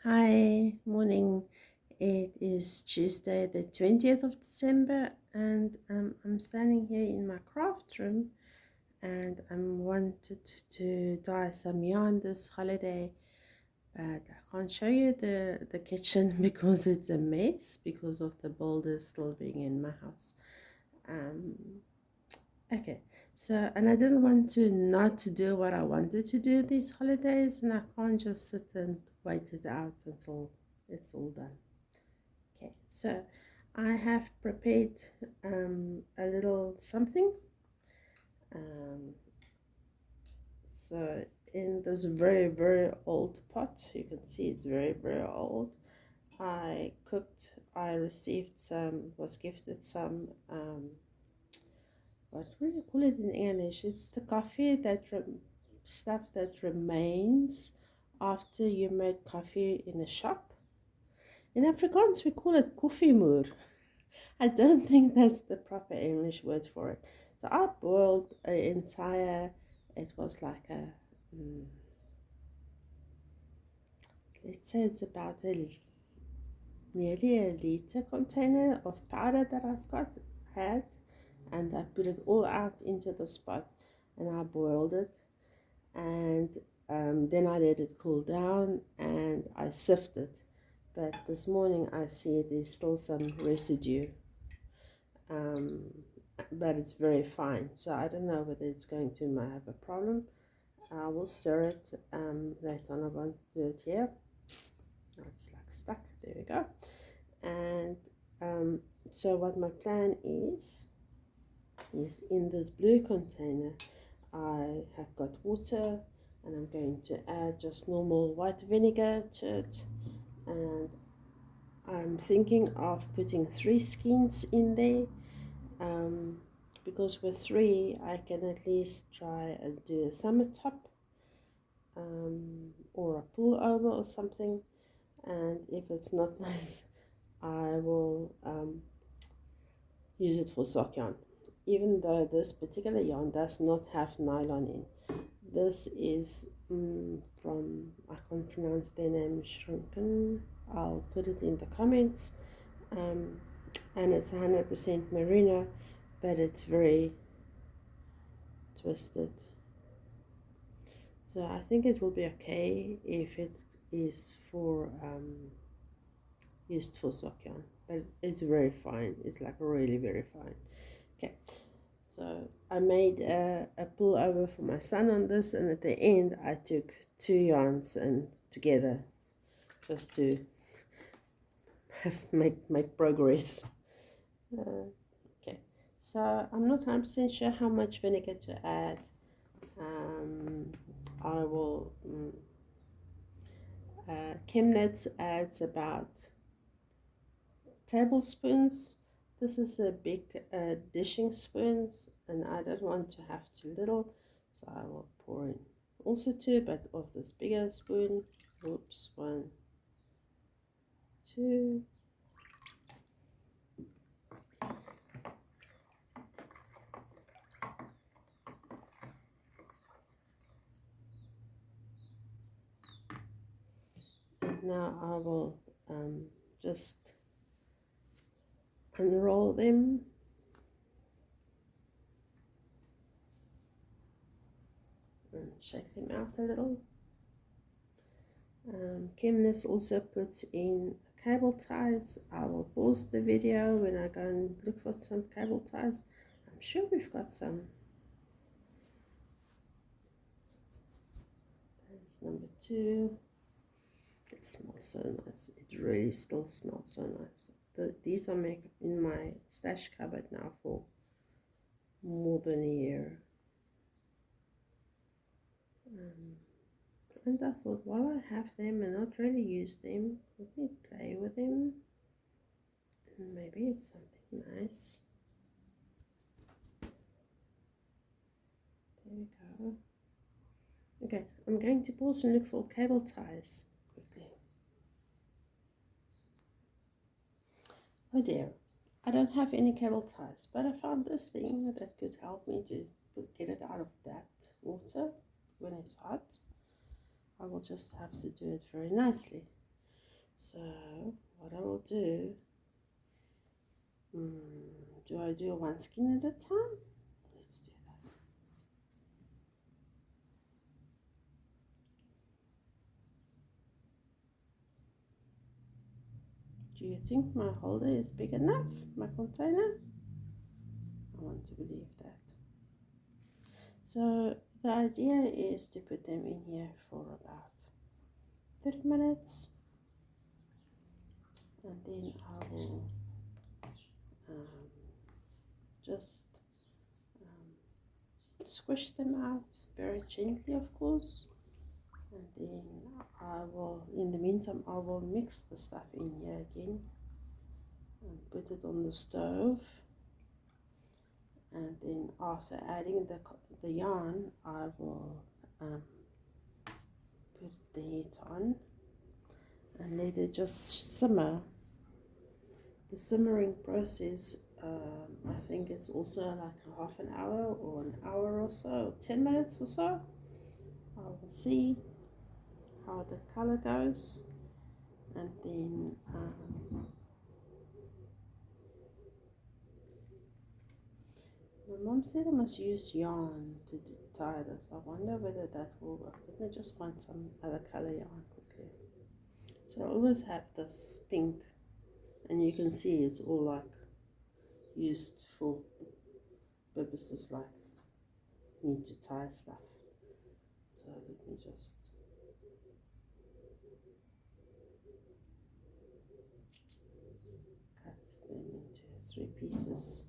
Hi, morning. It is Tuesday, the 20th of December, and I'm standing here in my craft room and I wanted to dye some yarn this holiday, but I can't show you the kitchen because it's a mess because of the boulders still being in my house. Um, okay, so, and I didn't want to not to do what I wanted to do these holidays, and I can't just sit and wait it out until it's all done. Okay, so I have prepared a little something. Um, so in this very old pot, you can see it's very old. I received some, was gifted some, what do you call it in English? It's the coffee that, stuff that remains after you make coffee in a shop. In Afrikaans, we call it koffiemoer. I don't think that's the proper English word for it. So I boiled an entire, it was like a, let's say it's about nearly a liter container of powder that had, and I put it all out into the pot and I boiled it, and then I let it cool down and I sifted. But this morning I see there's still some residue. But it's very fine, so I don't know whether it's going to have a problem. I will stir it later on. I won't do it here. It's like stuck. There we go. And so what my plan is in this blue container I have got water, and I'm going to add just normal white vinegar to it, and I'm thinking of putting 3 skeins in there. Because with 3 I can at least try and do a summer top, or a pullover or something, and if it's not nice I will use it for sock yarn, even though this particular yarn does not have nylon in. This is from, I can't pronounce their name, Stucken. I'll put it in the comments, and it's 100% merino, but it's very twisted. So I think it will be okay if it is for used for sock yarn, but it's very fine. It's like really very fine. Okay, so I made a pullover for my son on this, and at the end I took 2 yarns and together just to make progress. Okay, so I'm not 100% sure how much vinegar to add. I will Chemnitz adds about tablespoons. This is a big dishing spoons, and I don't want to have too little, so I will pour in also 2, but of this bigger spoon. Oops, 1, 2. And now I will just unroll them. And shake them out a little. Chemnitz also puts in cable ties. I will pause the video when I go and look for some cable ties. I'm sure we've got some. There's number 2. It smells so nice. It really still smells so nice. These are made in my stash cupboard now for more than a year. And I thought, while I have them and not really use them, let me play with them, and maybe it's something nice. There we go. Okay, I'm going to pause and look for cable ties quickly. Oh dear, I don't have any cable ties, but I found this thing that could help me to get it out of that water when it's hot. I will just have to do it very nicely. So what I will do, do I do one skin at a time? Let's do that. Do you think my holder is big enough, my container? I want to believe that. So the idea is to put them in here for about 30 minutes, and then I will just squish them out very gently, of course, and then I will, in the meantime, I will mix the stuff in here again and put it on the stove. And then after adding the yarn, I will put the heat on and let it just simmer. The simmering process, I think it's also like a half an hour or an hour or so, 10 minutes or so. I will see how the color goes, and then my mom said I must use yarn to tie this. I wonder whether that will work. Let me just find some other color yarn quickly. So I always have this pink, and you can see it's all like used for purposes like need to tie stuff. So let me just cut them into 3 pieces.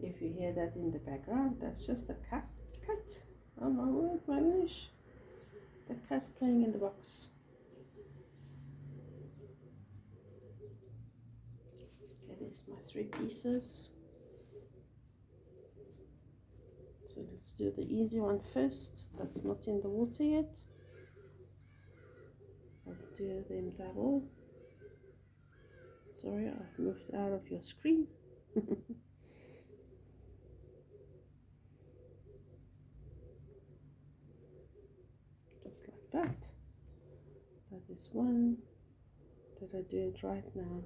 If you hear that in the background, that's just a cat. Oh my word, my wish. The cat playing in the box. Okay, there's my 3 pieces. So let's do the easy one first. That's not in the water yet. I'll do them double. Sorry, I've moved out of your screen. Just like that. That is one. Did I do it right now?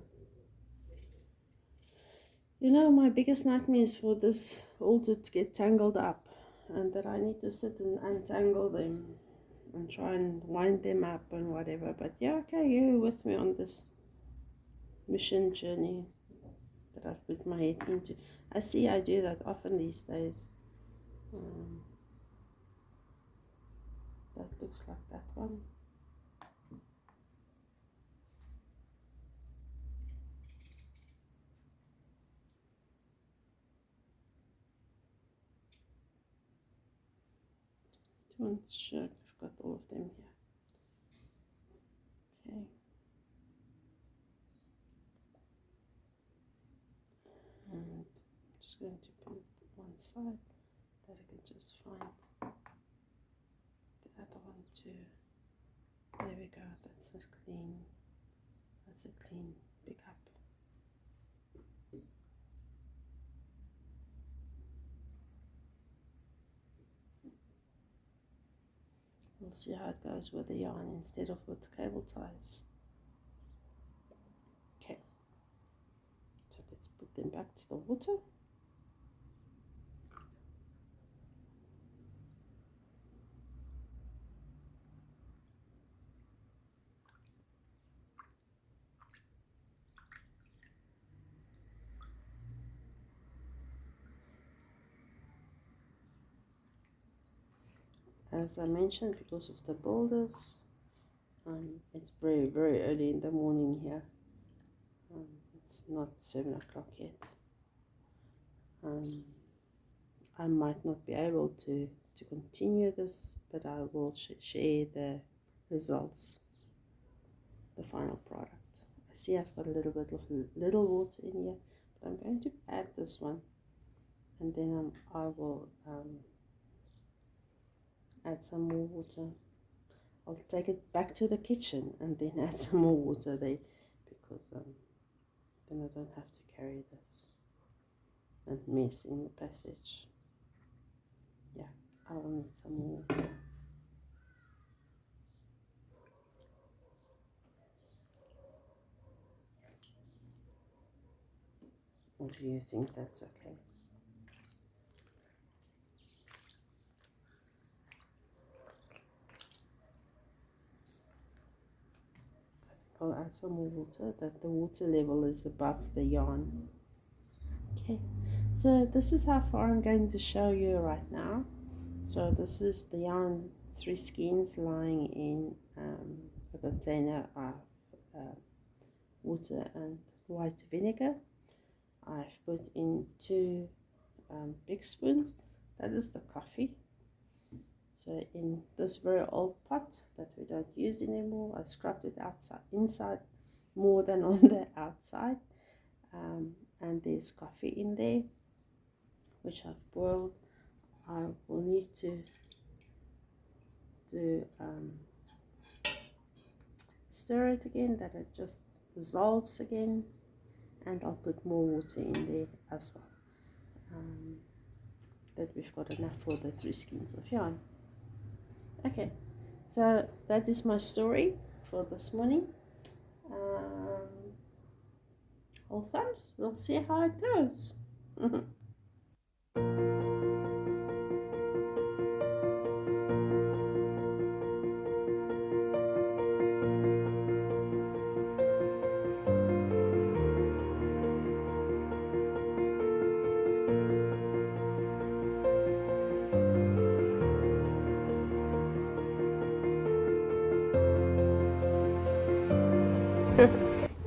You know, my biggest nightmare is for this halter to get tangled up, and that I need to sit and untangle them and try and wind them up and whatever. But yeah, okay, you're with me on this mission journey that I've put my head into. I see I do that often these days. That looks like that one. I'm not sure if I've got all of them here. Okay. And I'm just going to put one side that I can just find the other one too. There we go, that's a clean pickup. We'll see how it goes with the yarn instead of with cable ties. Okay, so let's put them back to the water. As I mentioned, because of the boulders, it's very, very early in the morning here. It's not 7 o'clock yet. I might not be able to continue this, but I will share the results, the final product. I see I've got a little bit of little water in here, but I'm going to add this one, and then I will add some more water. I'll take it back to the kitchen and then add some more water there, because then I don't have to carry this and mess in the passage. Yeah, I will need some more water. Or do you think that's okay? I'll add some more water, that the water level is above the yarn. Okay, so this is how far I'm going to show you right now. So this is the yarn 3 skeins lying in a container of water and white vinegar. I've put in 2 big spoons. That is the coffee. So in this very old pot that we don't use anymore, I scrubbed it inside more than on the outside, and there's coffee in there which I've boiled. I will need to stir it again, that it just dissolves again, and I'll put more water in there as well, that we've got enough for the 3 skeins of yarn. Okay, so that is my story for this morning. All thumbs, we'll see how it goes.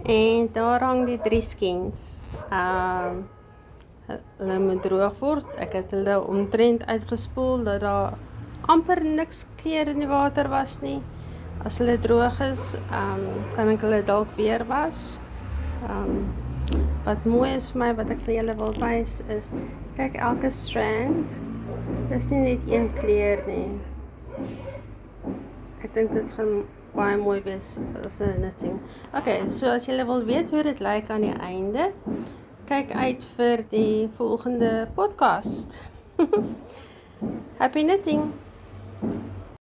En daar hang die 3 skeins. Hulle moet droog word. Ek het hulle omtrent uitgespoel dat daar amper niks kleur in die water was nie. As hulle droog is, kan ek hulle dalk weer was. Wat mooi is vir my, wat ek vir julle wil wys is, kyk, elke strand is nie net een kleur nie. Ek dink dit gaan baie mooi wees as 'n knitting. Okay, so as julle wil weet hoe dit lyk aan die einde, kyk uit vir die volgende podcast. Happy knitting!